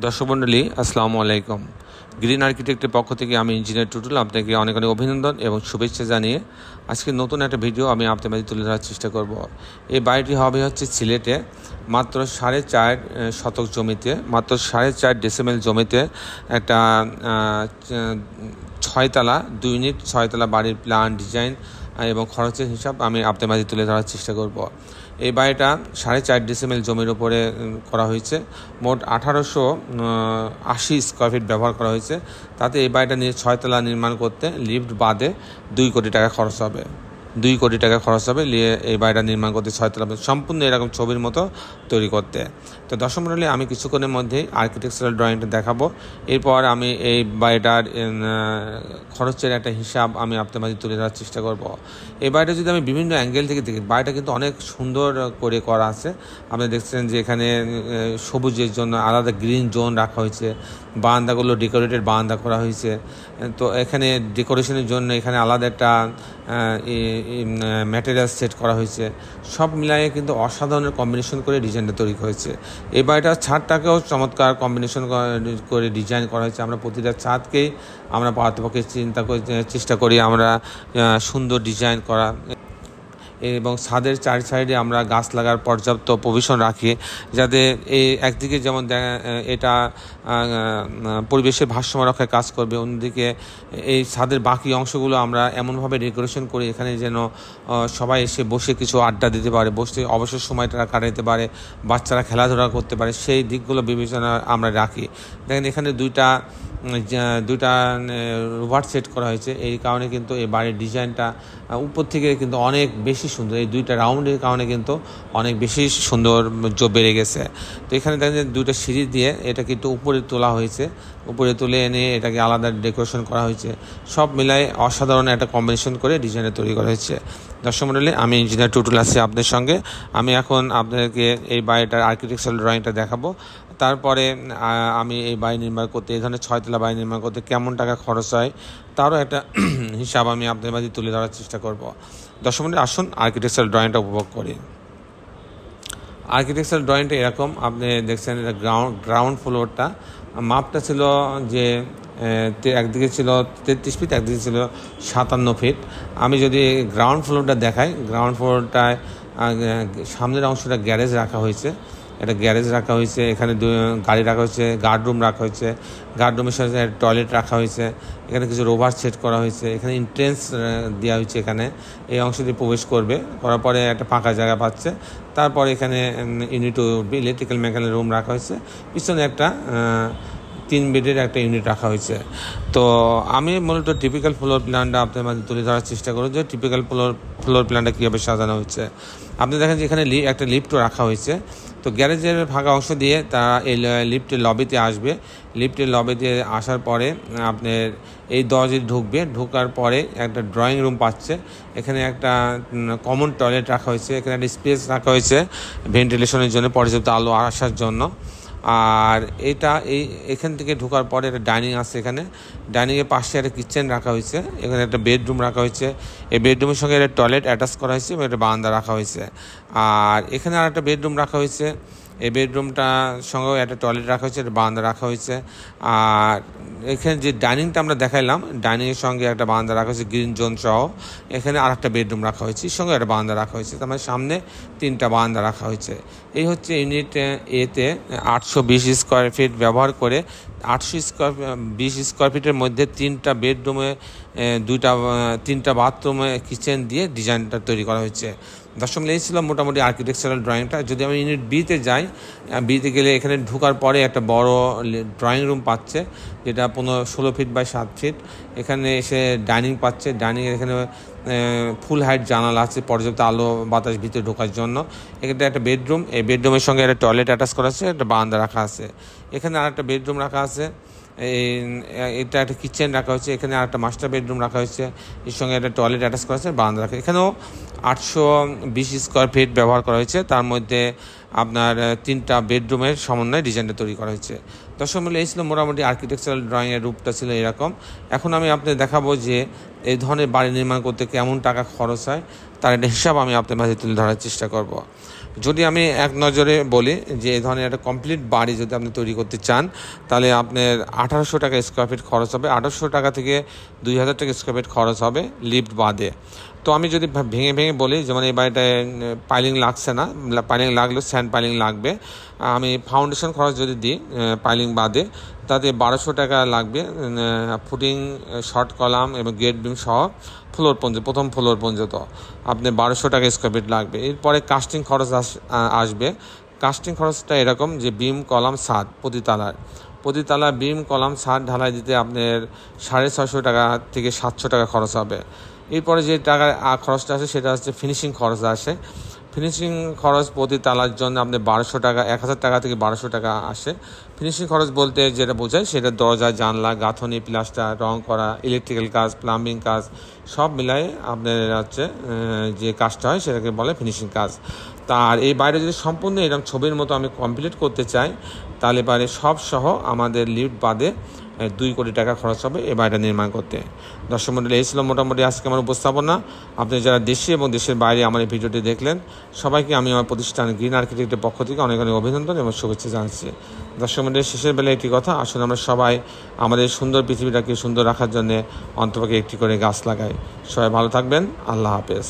দর্শক মণ্ডলী আসসালামু আলাইকুম। গ্রিন আর্কিটেক্টের পক্ষ থেকে আমি ইঞ্জিনিয়ার টুটুল আপনাকে অনেক অভিনন্দন এবং শুভেচ্ছা জানিয়ে আজকে নতুন একটা ভিডিও আমি আপনাদের মাঝে তুলে ধরার চেষ্টা করব। এই বাড়িটি হবে হচ্ছে সিলেটে মাত্র 4.5 শতক জমিতে, মাত্র 4.5 ডেসিমেল জমিতে একটা 6 তলা 2 ইউনিট 6 তলা বাড়ির প্ল্যান ডিজাইন এবং খরচের হিসাব আমি আপনাদের মাঝে তুলে ধরার চেষ্টা করব। এই বাড়িটা 4.5 ডেসিমেল জমির উপরে করা হয়েছে। মোট 1880 স্কোয়ার ফিট ব্যবহার করা হয়েছে। তাতে এই বাড়িটা 6 তলা নির্মাণ করতে লিফট বাদে 2 কোটি টাকা খরচ হবে। 2 কোটি টাকা খরচ হবে এই বাড়িটা নির্মাণ করতে, 6 তলা সম্পূর্ণ এরকম ছবির মতো তৈরি করতে। তো দর্শক মণ্ডলী, আমি কিছুক্ষণের মধ্যেই আর্কিটেকচারাল ড্রয়িংটা দেখাবো। এরপর আমি এই বাড়িটার খরচের একটা হিসাব আমি আপনাদের মাঝে তুলে ধরার চেষ্টা করব। এই বাড়িটা যদি আমি বিভিন্ন অ্যাঙ্গেল থেকে দেখি, বাড়িটা কিন্তু অনেক সুন্দর করে করা আছে। আপনি দেখছেন যে এখানে সবুজের জন্য আলাদা গ্রিন জোন রাখা হয়েছে, বারান্দাগুলো ডেকোরেটেড বারান্দা করা হয়েছে। তো এখানে ডেকোরেশনের জন্য এখানে আলাদা একটা ম্যাটেরিয়াল সেট করা হয়েছে। সব মিলায়ে কিন্তু অসাধারণ কম্বিনেশন করে ডিজাইনটা তৈরি হয়েছে। এই বাড়িটার ছাদটাকেও চমৎকার কম্বিনেশন করে ডিজাইন করা হয়েছে। আমরা প্রতিটা ছাদকেই আমরা পারতপক্ষে চেষ্টা করি আমরা সুন্দর ডিজাইন করা, এবং ছাদের চারি সাইডে আমরা গাছ লাগার পর্যাপ্ত প্রভিশন রাখি, যাতে এই একদিকে যেমন এটা পরিবেশের ভারসাম্য রক্ষায় কাজ করবে, অন্যদিকে এই ছাদের বাকি অংশগুলো আমরা এমনভাবে ডেকোরেশন করি এখানে যেন সবাই এসে বসে কিছু আড্ডা দিতে পারে, বসে অবসর সময়টা কাটাতে পারে, বাচ্চারা খেলাধুলা করতে পারে, সেই দিকগুলো বিবেচনা আমরা রাখি। দেখেন এখানে দুইটা রুভার সেট করা হয়েছে। এই কারণে কিন্তু এই বাড়ির ডিজাইনটা উপর থেকে কিন্তু অনেক বেশি সুন্দর। এই দুইটা রাউন্ডের কারণে কিন্তু অনেক বেশি সৌন্দর্য বেড়ে গেছে। তো এখানে দেখেন দুইটা সিঁড়ি দিয়ে এটাকে একটু উপরে তোলা হয়েছে, উপরে তুলে এনে এটাকে আলাদা ডেকোরেশন করা হয়েছে। সব মিলায় অসাধারণ একটা কম্বিনেশন করে ডিজাইনটা তৈরি করা হয়েছে। দর্শক মণ্ডলী, আমি ইঞ্জিনিয়ার টুটুল আছি আপনাদের সঙ্গে। আমি এখন আপনাদেরকে এই বাড়িটার আর্কিটেকচারাল ড্রয়িংটা দেখাবো। তারপরে আমি এই বাড়ি নির্মাণ করতে, এই ধরনের 6 তলা বাড়ি নির্মাণ করতে কেমন টাকা খরচ হয় তারও একটা হিসাব আমি আপনাদের মাঝে তুলে ধরার চেষ্টা করব। দর্শক মণ্ডলী, আসুন আর্কিটেকচারাল ড্রয়িংটা উপভোগ করি। আর্কিটেকচারাল ড্রয়িংটা এরকম, আপনি দেখছেন এটা গ্রাউন্ড ফ্লোরটা মাপটা ছিল যে একদিকে ছিল 33 ফিট, একদিকে ছিল 57 ফিট। আমি যদি গ্রাউন্ড ফ্লোরটা দেখাই, গ্রাউন্ড ফ্লোরটায় সামনের অংশটা গ্যারেজ রাখা হয়েছে, একটা গ্যারেজ রাখা হয়েছে, এখানে গাড়ি রাখা হয়েছে, গার্ডরুম রাখা হয়েছে, গার্ডরুমের সাথে টয়লেট রাখা হয়েছে, এখানে কিছু রোভার সেট করা হয়েছে, এখানে এন্ট্রেন্স দেওয়া হয়েছে, এখানে এই অংশ দিয়ে প্রবেশ করবে, করার পরে একটা ফাঁকা জায়গা পাচ্ছে। তারপরে এখানে ইউনিট ইলেকট্রিক্যাল মেকানিক্যাল রুম রাখা হয়েছে, পিছনে একটা 3 বেডের একটা ইউনিট রাখা হয়েছে। তো আমি মূলত টিপিক্যাল ফ্লোর প্ল্যানটা আপনাদের মাঝে তুলে ধরার চেষ্টা করব যে টিপিক্যাল ফ্লোর প্ল্যানটা কীভাবে সাজানো হচ্ছে। আপনি দেখেন যে এখানে একটা লিফটও রাখা হয়েছে। তো গ্যারেজের ফাঁকা অংশ দিয়ে তারা এই লিফটের লবিতে আসবে। লিফটের লবিতে আসার পরে আপনার এই দরজে ঢুকবে, ঢোকার পরে একটা ড্রয়িং রুম পাচ্ছে। এখানে একটা কমন টয়লেট রাখা হয়েছে, এখানে একটা স্পেস রাখা হয়েছে ভেন্টিলেশনের জন্য, পর্যাপ্ত আলো আসার জন্য। আর এখান থেকে ঢোকার পরে একটা ডাইনিং আছে, এখানে ডাইনিংয়ের পাশে একটা কিচেন রাখা হয়েছে, এখানে একটা বেডরুম রাখা হয়েছে, এই বেডরুমের সঙ্গে একটা টয়লেট অ্যাটাচ করা হয়েছে এবং একটা বারান্দা রাখা হয়েছে। আর এখানে আর একটা বেডরুম রাখা হয়েছে, এই বেডরুমটার সঙ্গেও একটা টয়লেট রাখা হয়েছে, একটা বারান্দা রাখা হয়েছে। আর এখানে যে ডাইনিংটা আমরা দেখাইলাম, ডাইনিংয়ের সঙ্গে একটা বারান্দা রাখা হয়েছে গ্রিন জোন সহ, এখানে আর একটা বেডরুম রাখা হয়েছে, এর সঙ্গে একটা বারান্দা রাখা হয়েছে, তার মানে সামনে 3টা বারান্দা রাখা হয়েছে। এই হচ্ছে ইউনিট এতে 820 স্কোয়ার ফিট ব্যবহার করে 820 স্কোয়ার ফিটের মধ্যে 3টা বেডরুমে 3টা বাথরুমে কিচেন দিয়ে ডিজাইনটা তৈরি করা হয়েছে। দর্শক, এই ছিল মোটামুটি আর্কিটেকচারাল ড্রয়িংটা। যদি আমি ইউনিট বিতে যাই, বিতে গেলে এখানে ঢোকার পরে একটা বড় ড্রয়িং রুম পাচ্ছে, যেটা 16 ফিট বাই 7 ফিট। এখানে এসে ডাইনিং পাচ্ছে, ডাইনিংয়ের এখানে ফুল হাইট জানালা আছে, পর্যাপ্ত আলো বাতাস ভিতরে ঢোকার জন্য। এখানে একটা বেডরুম, এই বেডরুমের সঙ্গে একটা টয়লেট অ্যাটাচ করা আছে, একটা বারান্দা রাখা আছে। এখানে আর একটা বেডরুম রাখা আছে, এটা একটা কিচেন রাখা হয়েছে, এখানে আর একটা মাস্টার বেডরুম রাখা হয়েছে, এর সঙ্গে একটা টয়লেট অ্যাটাচ করা আছে, বারান্দা রাখা। এখানেও 820 স্কোয়ার ফিট ব্যবহার করা হয়েছে, তার মধ্যে আপনার 3টা বেডরুমের সমন্বয়ে ডিজাইনটা তৈরি করা হয়েছে। দর্শক মূল্য এই ছিল মোটামুটি আর্কিটেকচারাল ড্রয়িংয়ের রূপটা ছিল এরকম। এখন আমি আপনাদের দেখাবো যে এই ধরনের বাড়ি নির্মাণ করতে কেমন টাকা খরচ হয়। তার একটা হিসাব আমি আপনার মাঝে তুলে ধরার চেষ্টা করব। যদি আমি এক নজরে বলি যে এই ধরনের একটা কমপ্লিট বাড়ি যদি আপনি তৈরি করতে চান, তাহলে আপনার 1800 টাকা স্কোয়ার ফিট খরচ হবে। 1800 টাকা থেকে 2000 টাকা স্কোয়ার ফিট খরচ হবে লিফট বাদে। তো আমি যদি ভেঙে ভেঙে বলি, যেমন এই বাড়িটায় পাইলিং লাগছে না, পাইলিং লাগলেও স্যান্ড পাইলিং লাগবে। আমি ফাউন্ডেশন খরচ যদি দিই পাইলিং বাদে, তাতে 1200 টাকা লাগবে ফুটিং, শর্ট কলাম এবং গেট বিম সহ ফ্লোর পর্যন্ত, প্রথম ফ্লোর পর্যন্ত আপনি 1200 টাকা স্কোয়ার ফিট লাগবে। এরপরে কাস্টিং খরচ আসবে। কাস্টিং খরচটা এরকম যে বিম কলাম ছাদ প্রতি তালা বিম কলাম ছাদ ঢালাই দিতে আপনার 650 টাকা থেকে 700 টাকা খরচ হবে। এরপরে যে টাকা খরচটা আসে সেটা হচ্ছে ফিনিশিং খরচ আসে। ফিনিশিং খরচ প্রতি তালার জন্য আপনি 1200 টাকা, 1000 টাকা থেকে 1200 টাকা আসে। ফিনিশিং খরচ বলতে যেটা বোঝায় সেটা দরজা, জানলা, গাঁথনি, প্লাস্টার, রং করা, ইলেকট্রিক্যাল কাজ, প্লাম্বিং কাজ সব মিলাই আপনার হচ্ছে যে কাজটা হয় সেটাকে বলে ফিনিশিং কাজ। তার এই বাইরে যদি সম্পূর্ণ এরকম ছবির মতো আমি কমপ্লিট করতে চাই, তাহলে বাইরে সব সহ আমাদের লিফট বাদে 2 কোটি টাকা খরচ হবে এই বাড়িটা নির্মাণ করতে। দর্শক মণ্ডলী, এই ছিল মোটামুটি আজকে আমার উপস্থাপনা। আপনি যারা দেশে এবং দেশের বাইরে আমার এই ভিডিওটি দেখলেন, সবাইকে আমি আমার প্রতিষ্ঠান গ্রিন আর্কিটেক্টের পক্ষ থেকে অনেক অনেক অভিনন্দন এবং শুভেচ্ছা জানাচ্ছি। দর্শক মণ্ডলী, শেষের বেলায় একটি কথা, আসলে আমরা সবাই আমাদের সুন্দর পৃথিবীটাকে সুন্দর রাখার জন্য অন্তপক্ষে একটি করে গাছ লাগাই। সবাই ভালো থাকবেন। আল্লাহ হাফেজ।